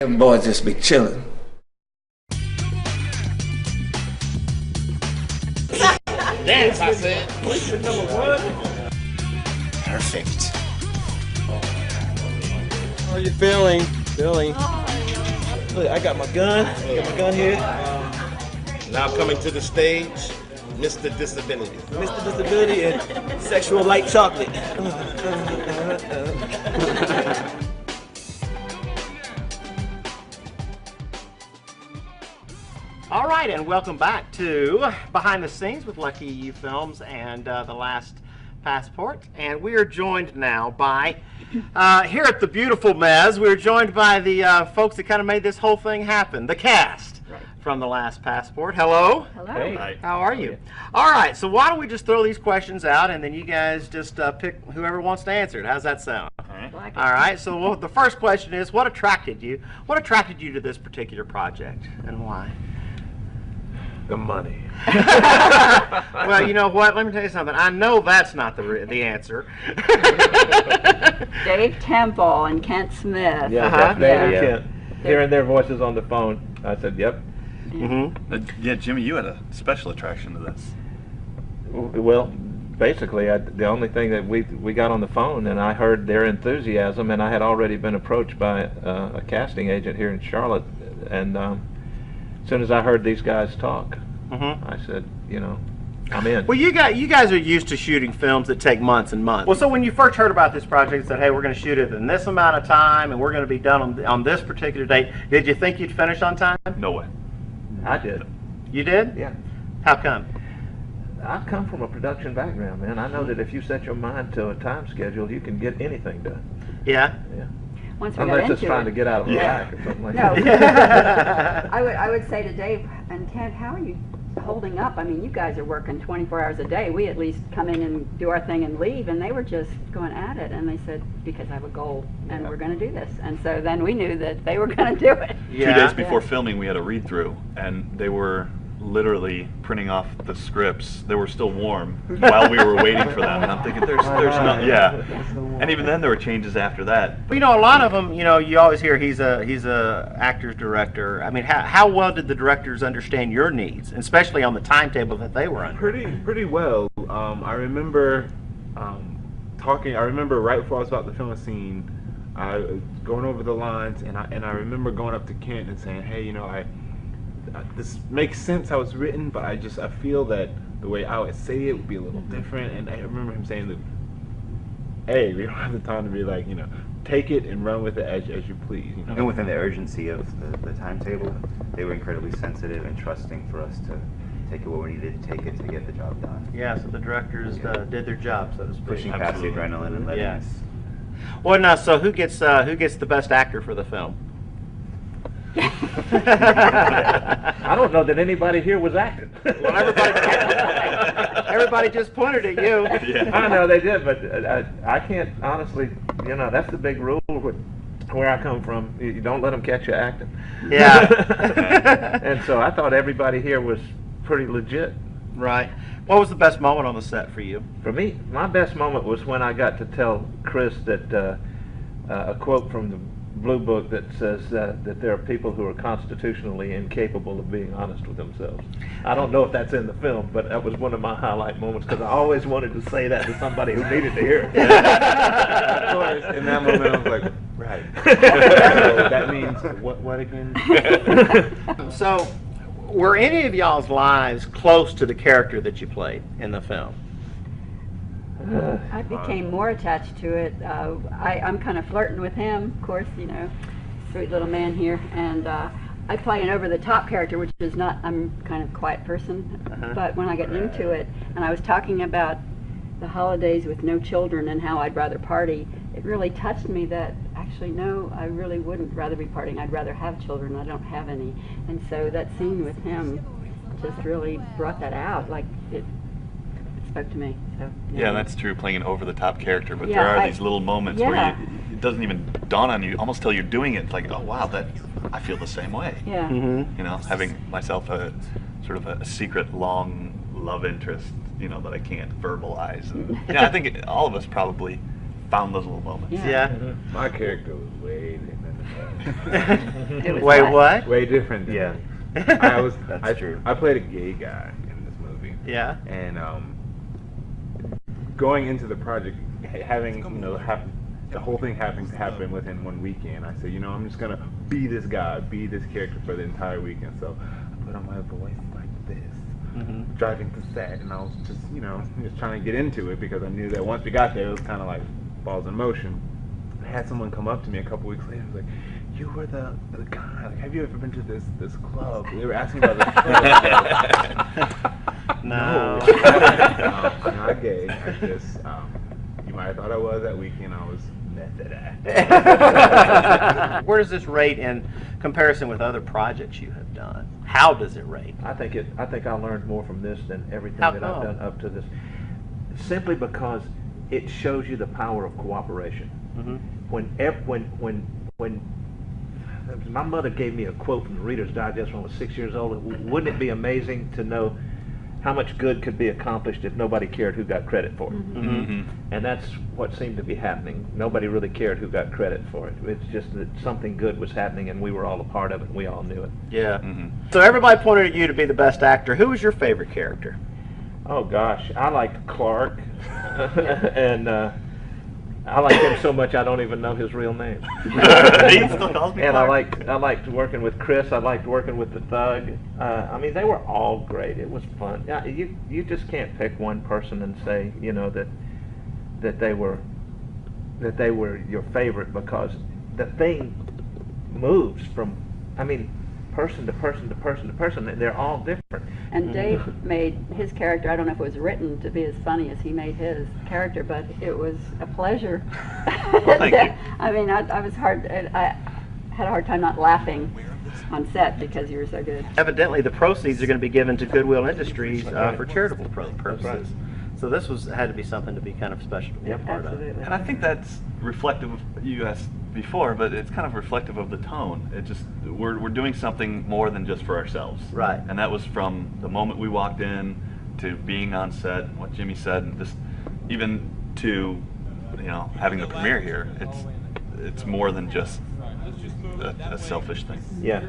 Them boys just be chilling. Dance, I said. Perfect. How are you feeling? Look, I got my gun. Here. Now coming to the stage, Mr. Disability. Mr. Disability and Sexual Light Chocolate. All right, and welcome back to Behind the Scenes with Lucky You Films and The Last Passport. And we are joined now by, here at the beautiful Mez, we're joined by the folks that kind of made this whole thing happen, the cast from The Last Passport. Hello. Hello. Hey. How are you? All right, so why don't we just throw these questions out and then you guys just pick whoever wants to answer it. How's that sound? All right, so the first question is, what attracted you to this particular project and why? The money. Well, you know what? Let me tell you something. I know that's not the answer. Dave Temple and Kent Smith. Yeah, Dave and Kent. Hearing their voices on the phone, I said, yep. Yeah, Jimmy, you had a special attraction to this. Well, basically, the only thing that we got on the phone, and I heard their enthusiasm, and I had already been approached by a casting agent here in Charlotte, and as soon as I heard these guys talk, I said, you know, I'm in. Well, you guys are used to shooting films that take months and months. Well, so when you first heard about this project and said, hey, we're going to shoot it in this amount of time and we're going to be done on this particular date, did you think you'd finish on time? No way. I did. You did? Yeah. How come? I come from a production background, man. I know that if you set your mind to a time schedule, you can get anything done. Yeah? Yeah. Once we Unless got it's into trying it. to get out of whack or something like No. that. I would say to Dave and Kent, how are you holding up? I mean, you guys are working 24 hours a day. We at least come in and do our thing and leave, and they were just going at it. And they said, because I have a goal, and we're going to do this. And so then we knew that they were going to do it. Yeah. 2 days before filming, we had a read-through, and they were literally printing off the scripts. They were still warm while we were waiting for them. And I'm thinking, there's no, yeah. And even then, there were changes after that. Well, you know, a lot of them, you know, you always hear he's a actor's director. I mean, how well did the directors understand your needs, especially on the timetable that they were under? Pretty well. I remember talking. I remember right before I was about to film a scene, I was going over the lines, and I remember going up to Kent and saying, hey, you know, this makes sense how it's written, but I feel that the way I would say it would be a little different. And I remember him saying that, hey, we don't have the time to be like, you know, take it and run with it as you please. You know? And within the urgency of the timetable, they were incredibly sensitive and trusting for us to take it where we needed to take it to get the job done. Yeah, so the directors did their job, so to speak. Pushing past the adrenaline and letting us. Well, now, so who gets the best actor for the film? I don't know that anybody here was acting. Well, everybody just pointed at you. Yeah. I know they did, but I can't honestly. You know, that's the big rule where I come from. You don't let them catch you acting. Yeah. And so I thought everybody here was pretty legit. Right. What was the best moment on the set for you? For me, my best moment was when I got to tell Chris that a quote from the Blue Book that says that there are people who are constitutionally incapable of being honest with themselves. I don't know if that's in the film, but that was one of my highlight moments because I always wanted to say that to somebody who needed to hear it. Of course, in that moment, I was like, right. So that means what again? So, were any of y'all's lives close to the character that you played in the film? I became more attached to it. I'm kind of flirting with him, of course, you know, sweet little man here. And I play an over-the-top character, which is not, I'm kind of a quiet person. But when I got into it, and I was talking about the holidays with no children and how I'd rather party, it really touched me that actually, no, I really wouldn't rather be partying. I'd rather have children. I don't have any. And so that scene with him just really brought that out. Like, it spoke to me. So, Yeah, that's true, playing an over-the-top character, but Yeah, there are these little moments where yeah. it doesn't even dawn on you, almost till you're doing it. It's like, oh wow, I feel the same way. Yeah. You know, having myself a sort of a secret long love interest, you know, that I can't verbalize. And, yeah, I think all of us probably found those little moments. Yeah. My character was way different. It was Wait, hot. what? Way different. Than Yeah. me. That's true. I played a gay guy in this movie. Yeah. And going into the project, having the whole thing having to happen within one weekend, I said, I'm just gonna be this guy, be this character for the entire weekend. So I put on my voice like this, driving to set, and I was just, just trying to get into it because I knew that once we got there, it was kind of like balls in motion. I had someone come up to me a couple weeks later and was like, "You were the guy. Like, have you ever been to this club?" They were asking about this club. No. I'm not gay. I just, you might have thought I was that weekend. I was method acting. Where does this rate in comparison with other projects you have done? How does it rate? I think I learned more from this than everything How that I've come? done up to this. Simply because it shows you the power of cooperation. When my mother gave me a quote from the Reader's Digest when I was 6 years old, wouldn't it be amazing to know how much good could be accomplished if nobody cared who got credit for it? And that's what seemed to be happening. Nobody really cared who got credit for it. It's just that something good was happening and we were all a part of it and we all knew it. Yeah. So everybody pointed at you to be the best actor. Who was your favorite character? Oh gosh, I liked Clark, and I liked him so much I don't even know his real name. He still calls me And Clark. I liked working with Chris. I liked working with the Thug. I mean, they were all great. It was fun. Yeah, you just can't pick one person and say that they were your favorite, because the thing moves from, person to person to person to person. They're all different. And Dave made his character, I don't know if it was written to be as funny as he made his character, but it was a pleasure. Well, thank you. I was I had a hard time not laughing on set because you were so good. Evidently, the proceeds are going to be given to Goodwill Industries for charitable purposes. So this had to be something to be kind of special to be a part of. And I think that's reflective of, you asked before, but it's kind of reflective of the tone. It just, we're doing something more than just for ourselves. Right. And that was from the moment we walked in to being on set, what Jimmy said, and just even to, having the premiere here. It's more than just a selfish thing. Yeah.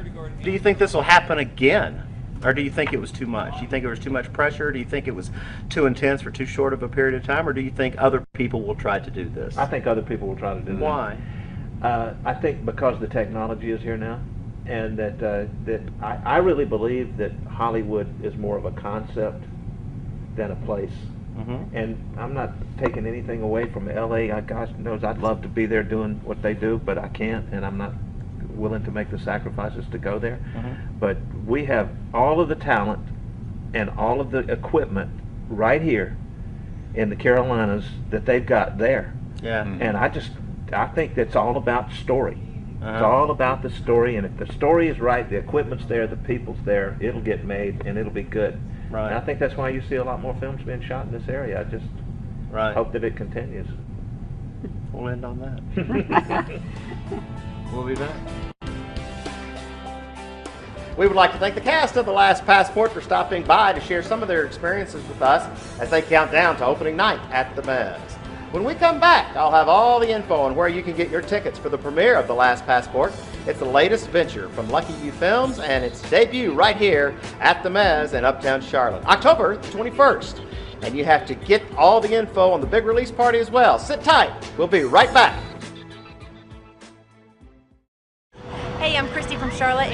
Do you think this will happen again? Or do you think it was too much? Do you think it was too much pressure? Do you think it was too intense for too short of a period of time? Or do you think other people will try to do this? I think other people will try to do this. Why? I think because the technology is here now, and that I really believe that Hollywood is more of a concept than a place. And I'm not taking anything away from LA. Gosh knows I'd love to be there doing what they do, but I can't, and I'm not willing to make the sacrifices to go there. But we have all of the talent and all of the equipment right here in the Carolinas that they've got there. Yeah. And I think that's all about story. It's all about the story, and if the story is right, the equipment's there, the people's there, it'll get made and it'll be good. Right. And I think that's why you see a lot more films being shot in this area. I just hope that it continues. We'll end on that. We'll be back. We would like to thank the cast of The Last Passport for stopping by to share some of their experiences with us as they count down to opening night at the Mez. When we come back, I'll have all the info on where you can get your tickets for the premiere of The Last Passport. It's the latest venture from Lucky You Films, and its debut right here at the Mez in Uptown Charlotte, October 21st. And you have to get all the info on the big release party as well. Sit tight. We'll be right back. Hey, I'm Christy from Charlotte.